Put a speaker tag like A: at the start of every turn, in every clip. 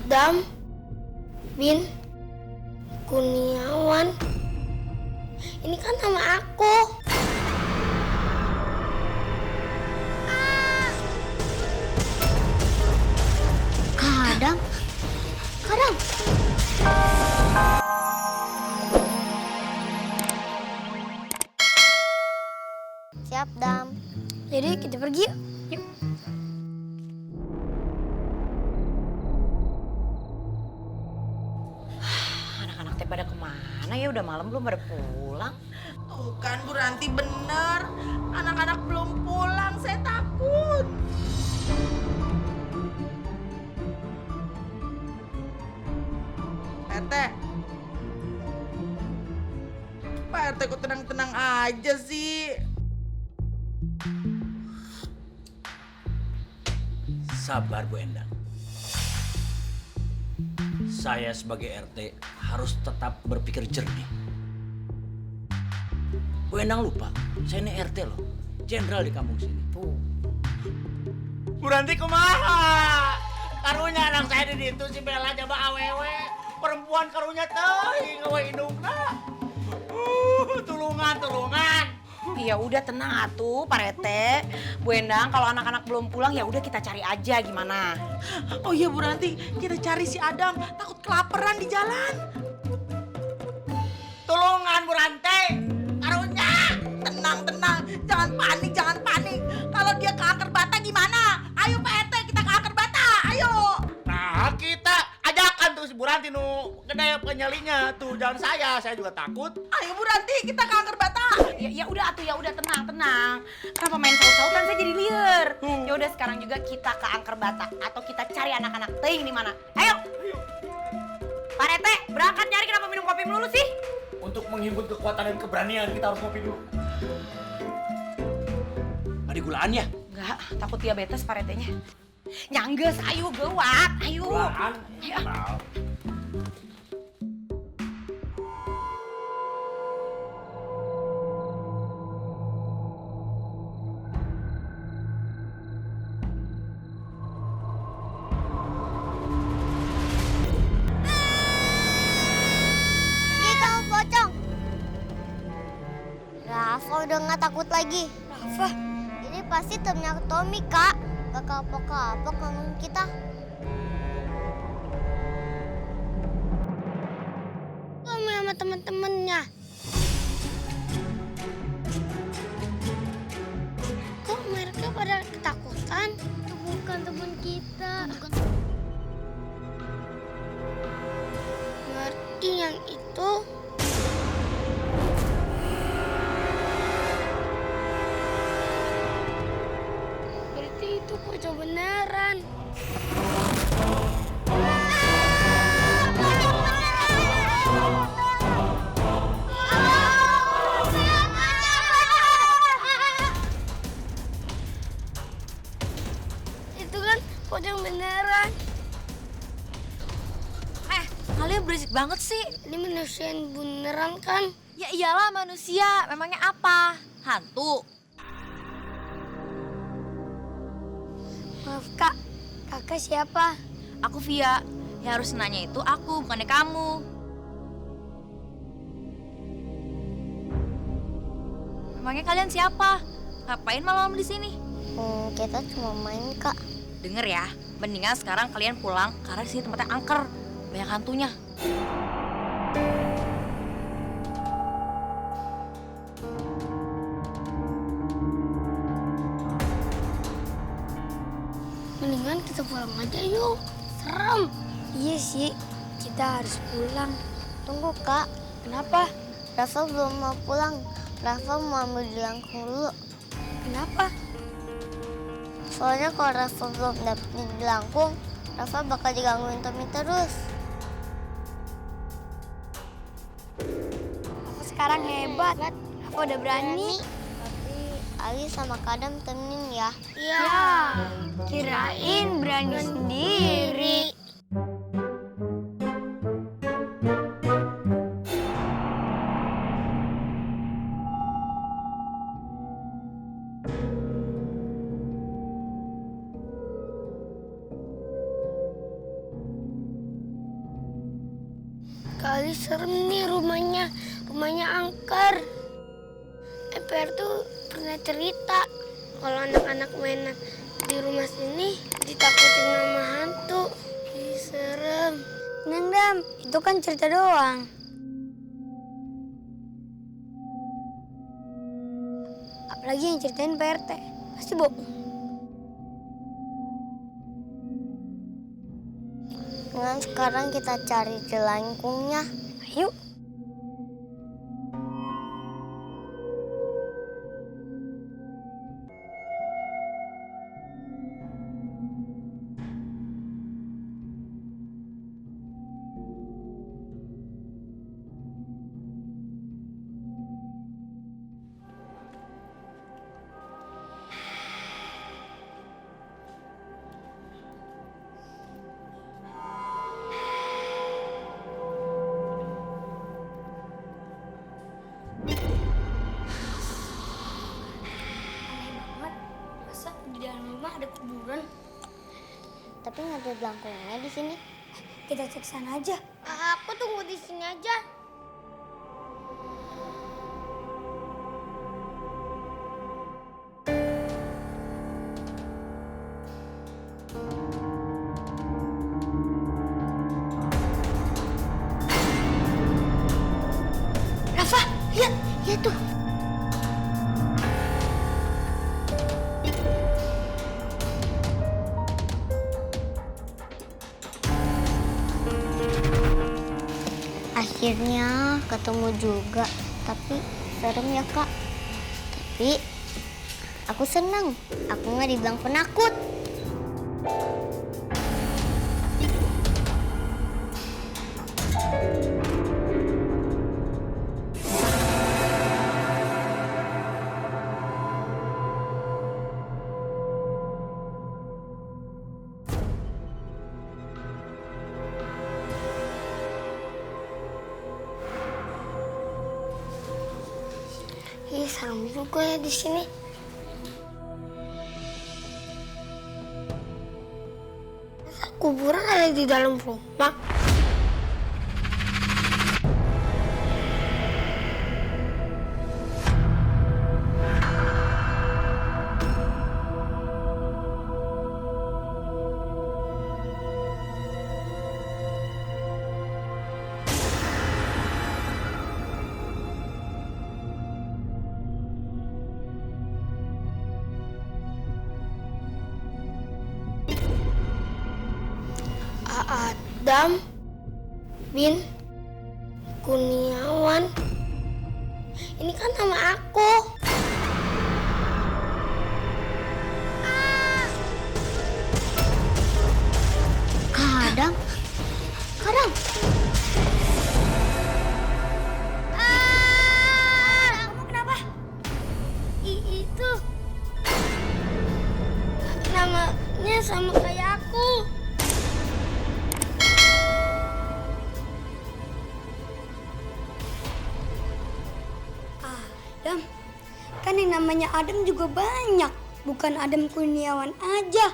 A: Syabdam bin Kurniawan. Ini kan nama aku. Kadang. Siap, Dam. Jadi kita pergi yuk. Yuk.
B: Anak-anak teh pada kemana ya? Udah malam belum pada pulang?
C: Tuh kan Bu Ranti bener. Anak-anak belum pulang, saya takut. Pak RT kok tenang-tenang aja sih?
D: Sabar Bu Endang. Saya sebagai RT harus tetap berpikir jernih. Bu Endang lupa, saya ini RT loh. Jenderal di kampung sini.
B: Tuh.
D: Bu Ranti kumaha? Karunya anak saya di situ si Bella coba awewe. Perempuan karunya teuing ngawe indungna. Tulungan.
B: Ya udah tenang atuh, Pak Rete. Bu Endang, kalau anak-anak belum pulang ya udah kita cari aja gimana.
C: Oh iya Bu Ranti, kita cari si Adam. Takut kelaparan di jalan.
D: Tulungan Bu Ranti.
C: Karunya, tenang. Jangan panik. Kalau dia ke akar bata gimana? Ayo Pak RT, kita ke akar bata. Ayo.
D: Nah kita ajakan tuh si Bu Ranti nu gede penyalinya tuh, jangan saya juga takut.
C: Ayo Bu Ranti, kita ke akar bata.
B: Ya udah atuh, ya udah tenang. Kenapa main saut-sautan saya jadi liar. Ya udah sekarang juga kita ke Angker Bata atau kita cari anak-anak teuing di mana. Ayo. Pak Rete, berangkat nyari, kenapa minum kopi melulu sih?
D: Untuk menghimpun kekuatan dan keberanian kita harus ngopi dulu. Ada gulaan ya?
B: Enggak, takut diabetes Pak Retenya. Nyangges, ayo gewat, ayo.
D: Gulaan?
B: Ayo.
A: Kamu pocong. Rafa udah nggak takut lagi. Rafa? Ini pasti temennya Tommy, Kak. Gak kapok-kapok ngomong kita. Tommy sama temen-temennya. Kok mereka pada ketakutan? Itu bukan teman kita. Berarti yang itu pocong beneran. Itu kan pocong beneran.
E: Kalian berisik banget sih.
A: Ini manusia yang beneran kan?
E: Ya iyalah manusia, memangnya apa? Hantu?
A: Maaf Kak, kakak siapa?
E: Aku Via. Yang harus nanya itu aku, bukannya kamu. Memangnya kalian siapa? Ngapain malam di sini?
A: Kita cuma main Kak.
E: Dengar ya, mendingan sekarang kalian pulang karena di sini tempatnya angker. Banyak hantunya.
A: Mendingan kita pulang aja yuk. Serem. Iya sih, kita harus pulang. Tunggu Kak. Kenapa? Rafa belum mau pulang. Rafa mau ambil jelangkung dulu. Kenapa? Soalnya kalau Rafa belum dapetin jelangkung, Rafa bakal digangguin Tommy terus. Rafa sekarang hebat. Rafa udah berani. Tapi Ali sama Kadam temenin ya. Iya. Kirain berani sendiri. Kali serem nih rumahnya. Rumahnya angker. EPR tuh pernah cerita kalau anak-anak mainan di rumah sini ditakutin sama hantu. Ih, serem. Neng Dam, itu kan cerita doang. Apalagi yang ceritain PRT. Pasti bohong. Dengan sekarang kita cari jelangkungnya. Ayo. Masa di dalam rumah ada kuburan? Tapi nggak ada belangkongnya di sini. Kita cek sana aja. Aku tunggu di sini aja. Rafa, lihat, lihat tuh. Akhirnya ketemu juga, tapi serem ya Kak. Tapi aku senang, aku nggak dibilang penakut. Ih, serem juga ya di sini. Masa kuburan ada di dalam rumah? Adam bin Kurniawan. Ini kan nama aku. Kadang. Kadang. Kamu kenapa? Itu. Namanya sama kayak aku. Adam, kan yang namanya Adam juga banyak, bukan Adam Kurniawan aja.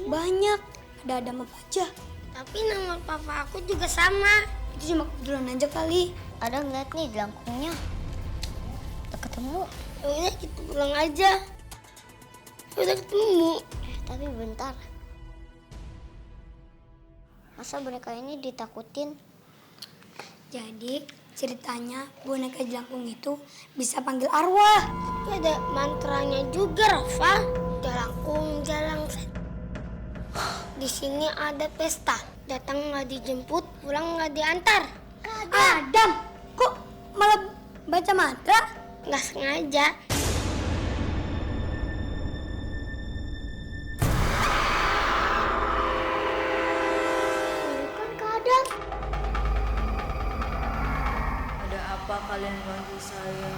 A: Banyak, ada Adam apa aja. Tapi nama papa aku juga sama. Itu cuma kebetulan aja kali. Ada ngeliat nih jelangkungnya. Udah ketemu. Udah kita pulang aja. Udah ketemu. Tapi bentar. Masa boneka ini ditakutin? Jadi ceritanya boneka jelangkung itu bisa panggil arwah. Tapi ada mantranya juga, Rafa. Jelangkung, jalang. Di sini ada pesta. Datang nggak dijemput, pulang nggak diantar. Adam, kok malah baca mantra? Nggak sengaja. Bukan Kak Adam.
E: Ada apa kalian panggil saya?